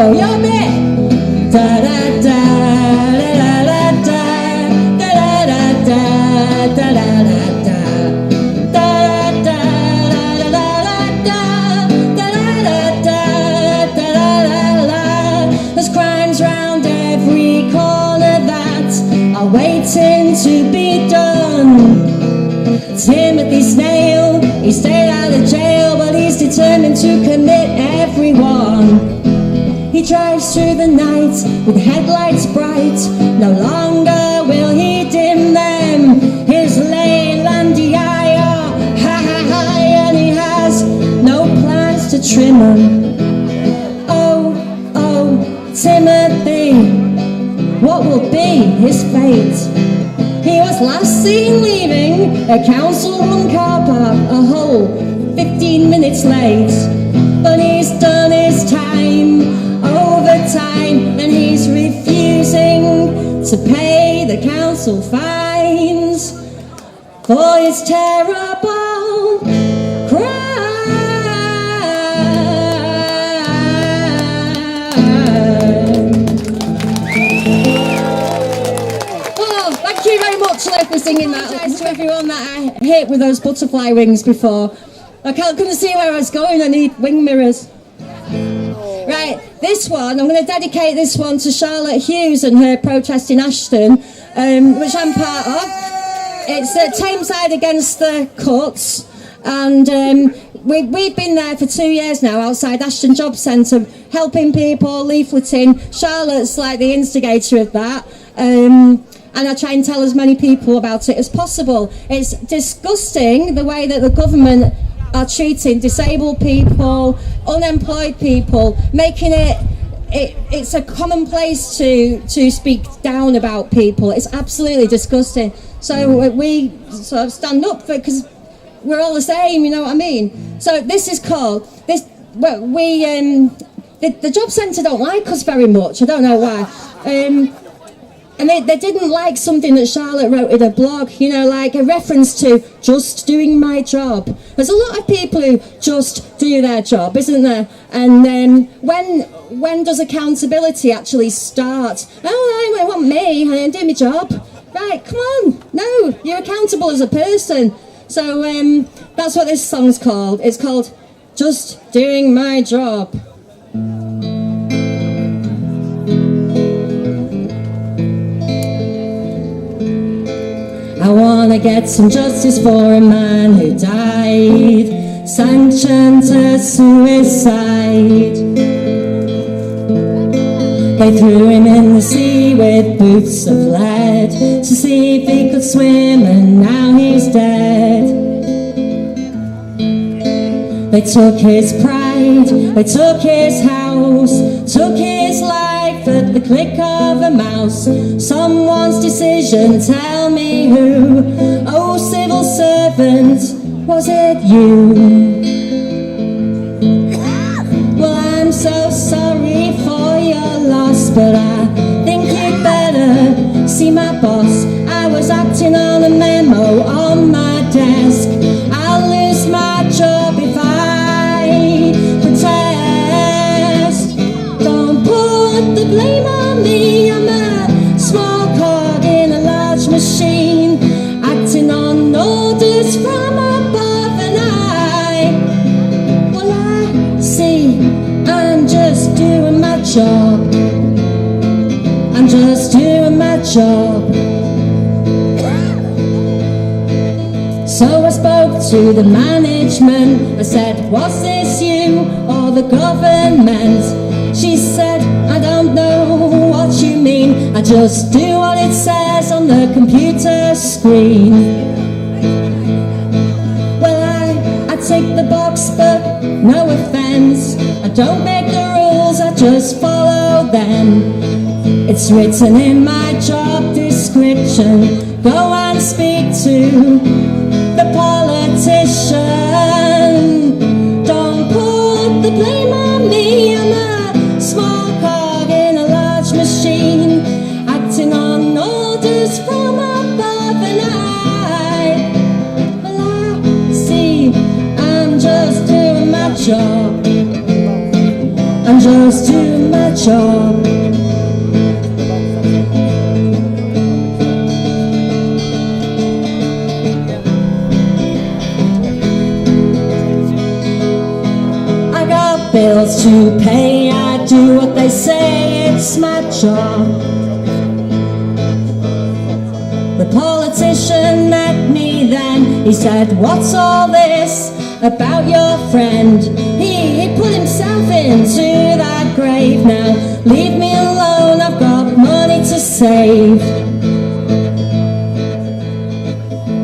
go. Your bit. Da da da da da da da da da da da da da. Waiting to be done. Timothy Snail, he stayed out of jail, but he's determined to commit everyone. He drives through the night with headlights bright. No longer will he dim them. His Leylandia, ha ha ha, and he has no plans to trim them. Oh, oh, Timothy, what will be his fate? He was last seen leaving a council-run car park a whole 15 minutes late. But he's done his time, overtime, and he's refusing to pay the council fines for his terrible crime. Thank you very much, Liv, for singing that. Thanks to everyone that I hit with those butterfly wings before. I couldn't see where I was going. I need wing mirrors. Right, this one, I'm going to dedicate this one to Charlotte Hughes and her protest in Ashton, which I'm part of. It's Tameside Against the Cuts, and we've been there for 2 years now outside Ashton Job Centre, helping people, leafleting. Charlotte's like the instigator of that. And I try and tell as many people about it as possible. It's disgusting the way that the government are treating disabled people, unemployed people, making it's a commonplace to speak down about people. It's absolutely disgusting. So we sort of stand up for, because we're all the same, you know what I mean? So this is called, the job centre don't like us very much. I don't know why. And they didn't like something that Charlotte wrote in a blog, you know, like a reference to just doing my job. There's a lot of people who just do their job, isn't there? And when does accountability actually start? Oh, I want me, I do my job. Right, come on. No, you're accountable as a person. So that's what this song's called. It's called Just Doing My Job. I wanna get some justice for a man who died, sanctioned to suicide. They threw him in the sea with boots of lead to see if he could swim, and now he's dead. They took his pride, they took his house, took his life at the click of a mouse. Someone's decision, tell me who? Oh, civil servant, was it you? Well, I'm so sorry for your loss, but I think you'd better see my boss. I was acting on a memo on my desk. I'll lose my job if I protest. Don't put the blame on me, I'm a small cog in a large machine, acting on orders from above, and I see, I'm just doing my job. I'm just doing my job. So I spoke to the management. I said, was this you or the government? She said, I don't know what you mean. I just do what it says on the computer screen. Well, I tick the box, but no offense. I don't make the rules, I just follow them. It's written in my job description. Go and speak to the politician. Don't put the blame on me, I'm a small cog in a large machine, acting on orders from above, and I see, I'm just doing my job. I'm just do my job. I got bills to pay, I do what they say, it's my job. The politician met me then, he said, what's all this about your friend? He put himself into that grave. Now leave me alone, I've got money to save.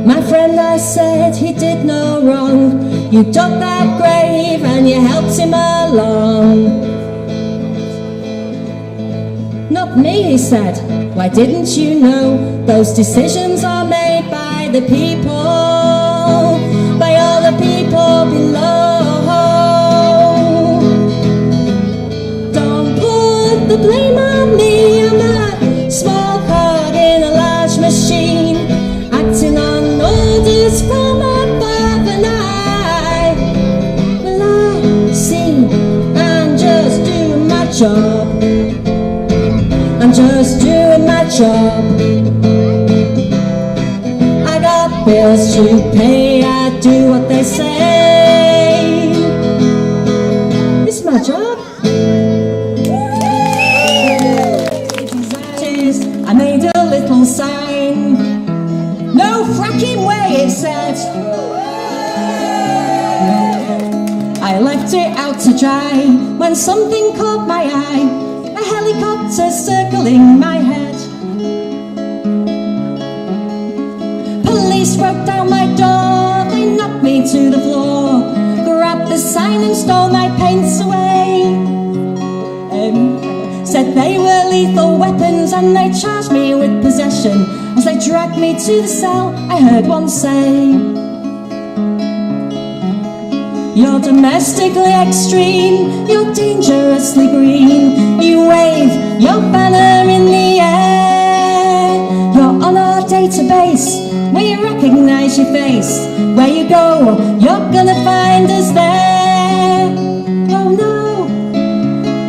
My friend, I said, he did no wrong. You dug that grave and you helped him along. Not me, he said, why didn't you know? Those decisions are made by the people, by all the people below. Don't put the blame on me, I'm a small cog in a large machine, acting on orders from above, and I see, I'm just doing my job. I'm just doing my job. I got bills to pay, I do what they say. It's my job. I made a little sign, no fracking way, it said. I left it out to dry when something caught my eye. A helicopter circling my head. Police broke down my door, they knocked me to the floor, grabbed the sign and stole my paints away. Said they were lethal weapons and they charged me with possession. As they dragged me to the cell, I heard one say, you're domestically extreme, you're dangerously green. You wave your banner in the air. You're on our database, we recognise your face. Where you go, you're gonna find us there. Oh no,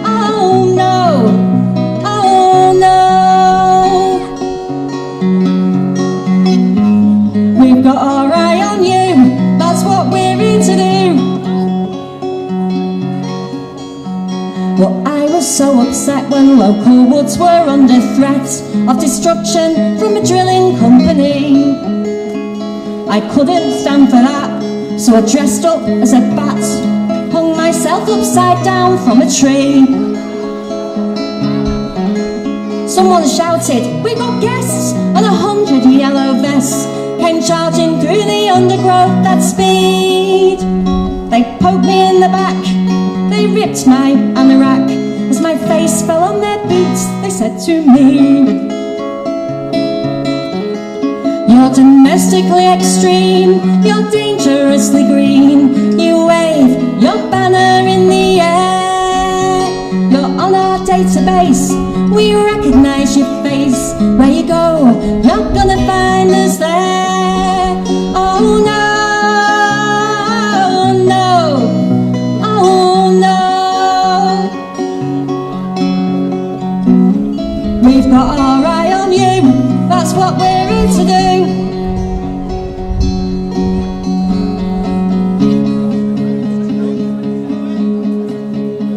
oh no, oh no. We've got our eye on you, that's what we're here to do. Well, I was so upset when local woods were under threat of destruction from a drilling company. I couldn't stand for that, so I dressed up as a bat, hung myself upside down from a tree. Someone shouted, we got guests, and 100 yellow vests came charging through the undergrowth at speed. They poked me in the back, they ripped my anorak. As my face fell on their boots, they said to me, you're domestically extreme, you're dangerously green. You wave your banner in the air. You're on our database, we recognise your face. Where you go, you're gonna find us there. Oh no. We've got our eye on you, that's what we're here to do.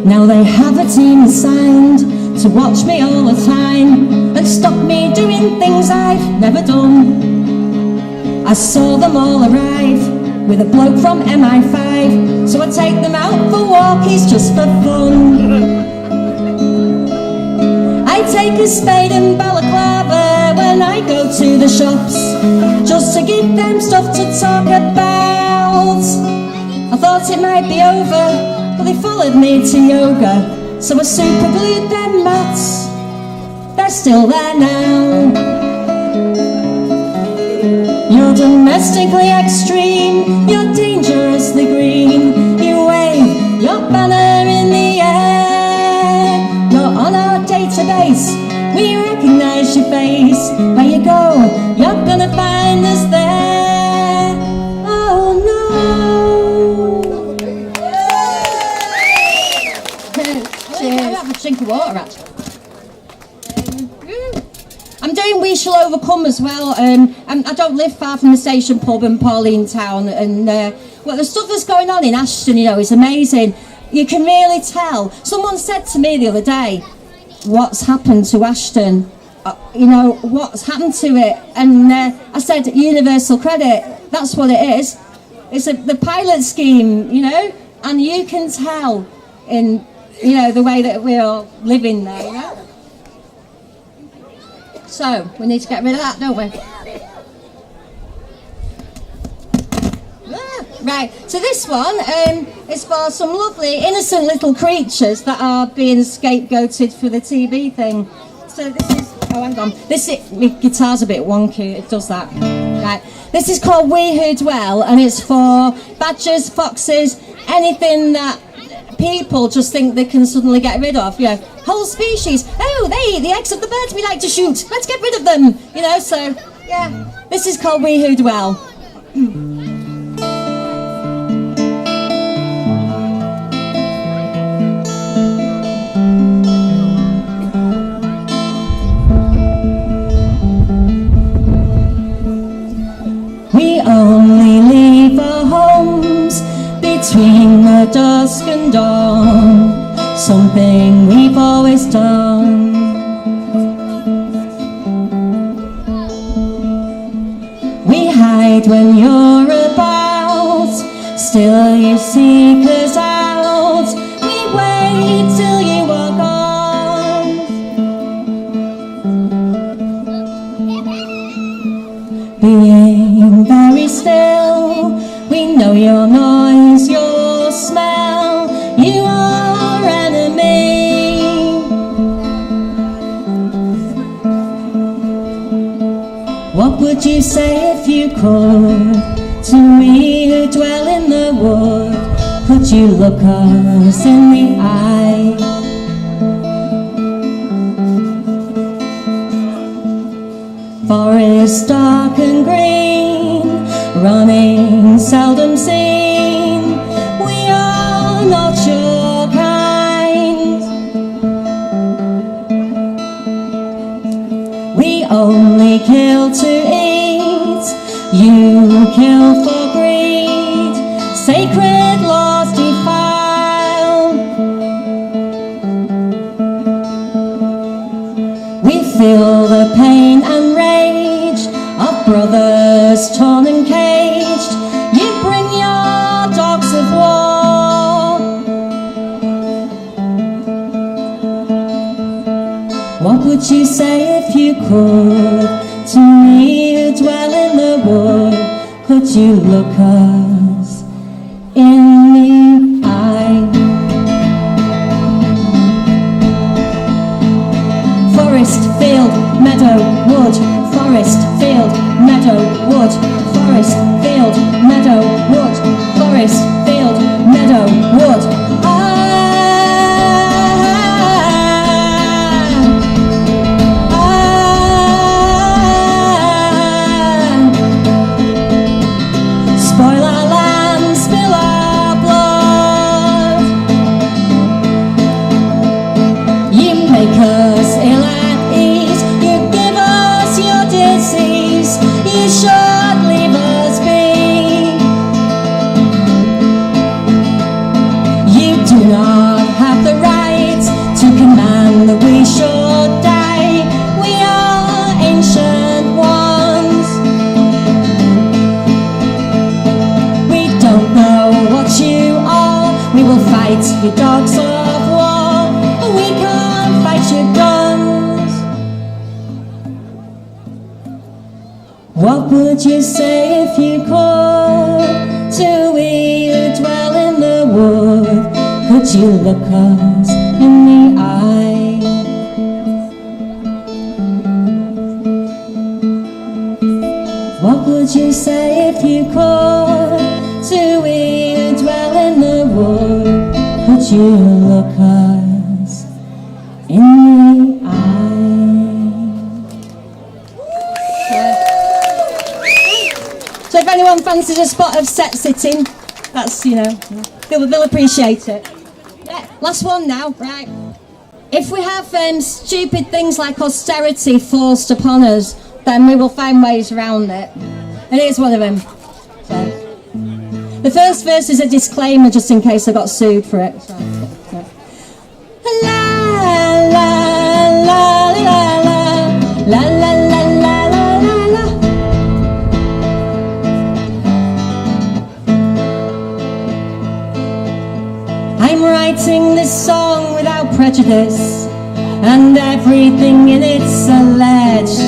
Now they have a team assigned to watch me all the time and stop me doing things I've never done. I saw them all arrive with a bloke from MI5, so I take them out for walkies just for fun. I take a spade and balaclava when I go to the shops, just to give them stuff to talk about. I thought it might be over, but they followed me to yoga, so I super glued them mats. They're still there now. You're domestically extreme, you're dangerously green. You wave your banner in the air. You're on our database, we recognise your face. Where you go, you're gonna find us there. Oh no. Cheers. drink of water, actually. I'm doing We Shall Overcome as well. I don't live far from the Station Pub in Pauline Town, and well, the stuff that's going on in Ashton, you know, is amazing. You can really tell. Someone said to me the other day, what's happened to Ashton? You know, what's happened to it? And I said, universal credit, that's what it is. It's the pilot scheme, you know, and you can tell in, you know, the way that we're all living there, you know? So, we need to get rid of that, don't we? Right, so this one is for some lovely, innocent little creatures that are being scapegoated for the TB thing. So this is, oh hang on, my guitar's a bit wonky, it does that. Right, this is called We Who Dwell, and it's for badgers, foxes, anything that people just think they can suddenly get rid of, you know, whole species. Oh, they eat the eggs of the birds we like to shoot, let's get rid of them, you know, so, yeah, this is called We Who Dwell. We only leave our homes between the dusk and dawn, something we've always done. We hide when you're about, still you seek us out. We wait till you are gone. Being very still, we know your noise, your smell, you are enemy. What would you say if you could, to we who dwell in the wood? Could you look us in the eye? Forest dark and green, running seldom seen, we are not your kind. We only kill to eat, you kill for greed, sacred laws defile. We feel the pain and rage of brothers torn and caged. You bring your dogs of war. What would you say if you could, to me who dwell in the wood? Could you look us in the eye? Forest, field, meadow, wood. Forest, field, meadow, wood. Forest, field, meadow, wood. Forest, field, meadow, wood. Spoil our land, spill our blood. You make us ill at ease, you give us your disease, you should leave us be. You do not have the right to command that we should die. We are ancient ones. We don't know what you are, we will fight your dogs of war, but we can't fight your guns. What would you say if you could, to we who dwell in the wood? Could you look us in the eye? What would you say if you could, to we who dwell in the wood? Could you look us in the eye? So if anyone fancies a spot of set sitting, that's, you know, they'll appreciate it. Yeah, last one now, right. If we have stupid things like austerity forced upon us, then we will find ways around it. And here's one of them. So, the first verse is a disclaimer, just in case I got sued for it. So, la la la la la la la la la la la. I'm writing this song without prejudice, and everything in it's alleged.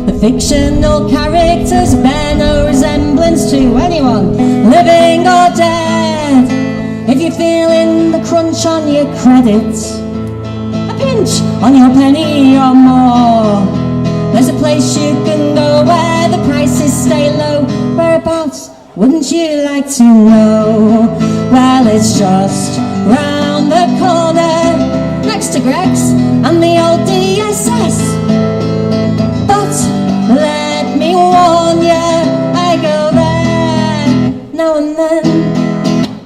The fictional characters bear no resemblance to anyone, living or dead. If you're feeling the crunch on your credit, a pinch on your penny or more, there's a place you can go where the prices stay low. Whereabouts, wouldn't you like to know? Well, it's just round the corner, next to Greg's and the old DSS. But let me warn you, I go there now and then.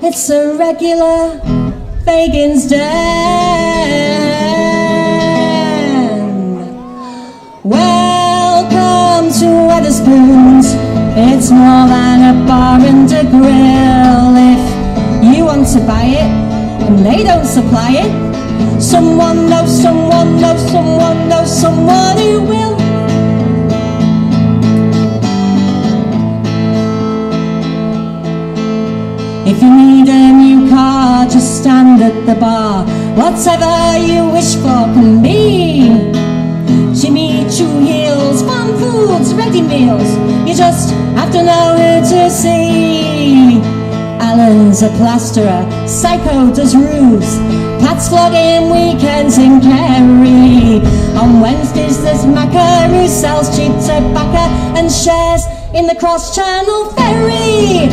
It's a regular Fagin's Den. Welcome to Wetherspoons. It's more than a bar and a grill. If you want to buy it and they don't supply it, someone knows someone knows someone knows someone who will. If you need a new car, just stand at the bar. Whatever you wish for can be. Jimmy Choo heels, farm foods, ready meals. You just have to know who to see. Alan's a plasterer, Psycho does roofs, Pat's flogging weekends in Kerry. On Wednesdays there's Macca who sells cheap tobacco and shares in the cross-channel ferry.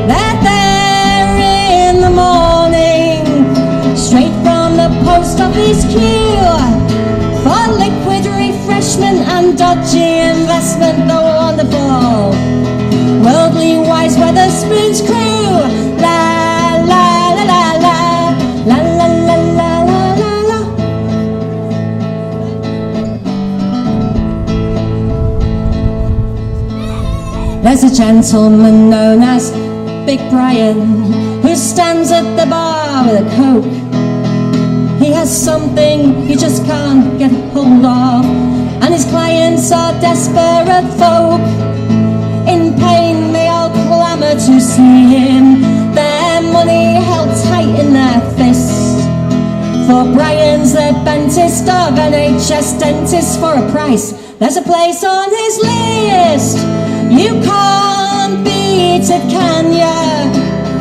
They're there in the morning, straight from the post office queue, for liquid refreshment and dodgy investment, though wonderful. Worldly wise Wetherspoons crew. La la la la la la la la la la la. There's a gentleman known as Big Brian who stands at the bar with a Coke. He has something he just can't get hold of, and his clients are desperate folk. In pain they all clamour to see him, their money held tight in their fists. For Brian's the dentist of NHS dentist for a price. There's a place on his list. You can't beat it, can ya?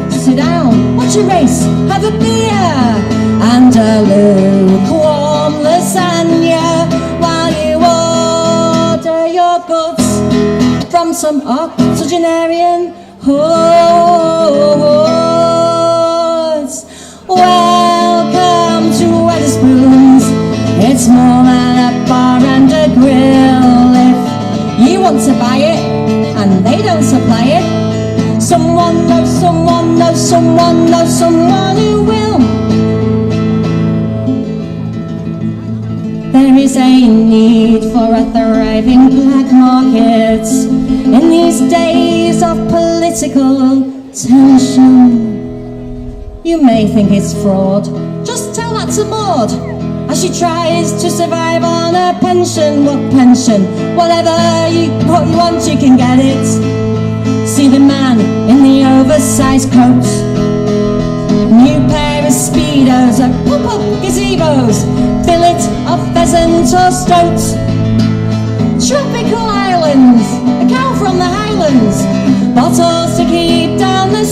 Sit down, watch a race, have a beer and a lukewarm lasagna while you order your goods from some octogenarian hoods. Welcome to Wetherspoons. It's more than a bar and a grill. If you want to buy it and they don't supply it, someone knows someone knows someone knows someone who will. There is a need for a thriving black market in these days of political tension. You may think it's fraud, just tell that to Maud as she tries to survive on a pension. What pension? Whatever what you want, you can get it. See the man in the oversized coat, new pair of speedos, a pop-up gazebos, fillet of pheasant or stoat. Tropical islands, a cow from the highlands, bottles to keep down the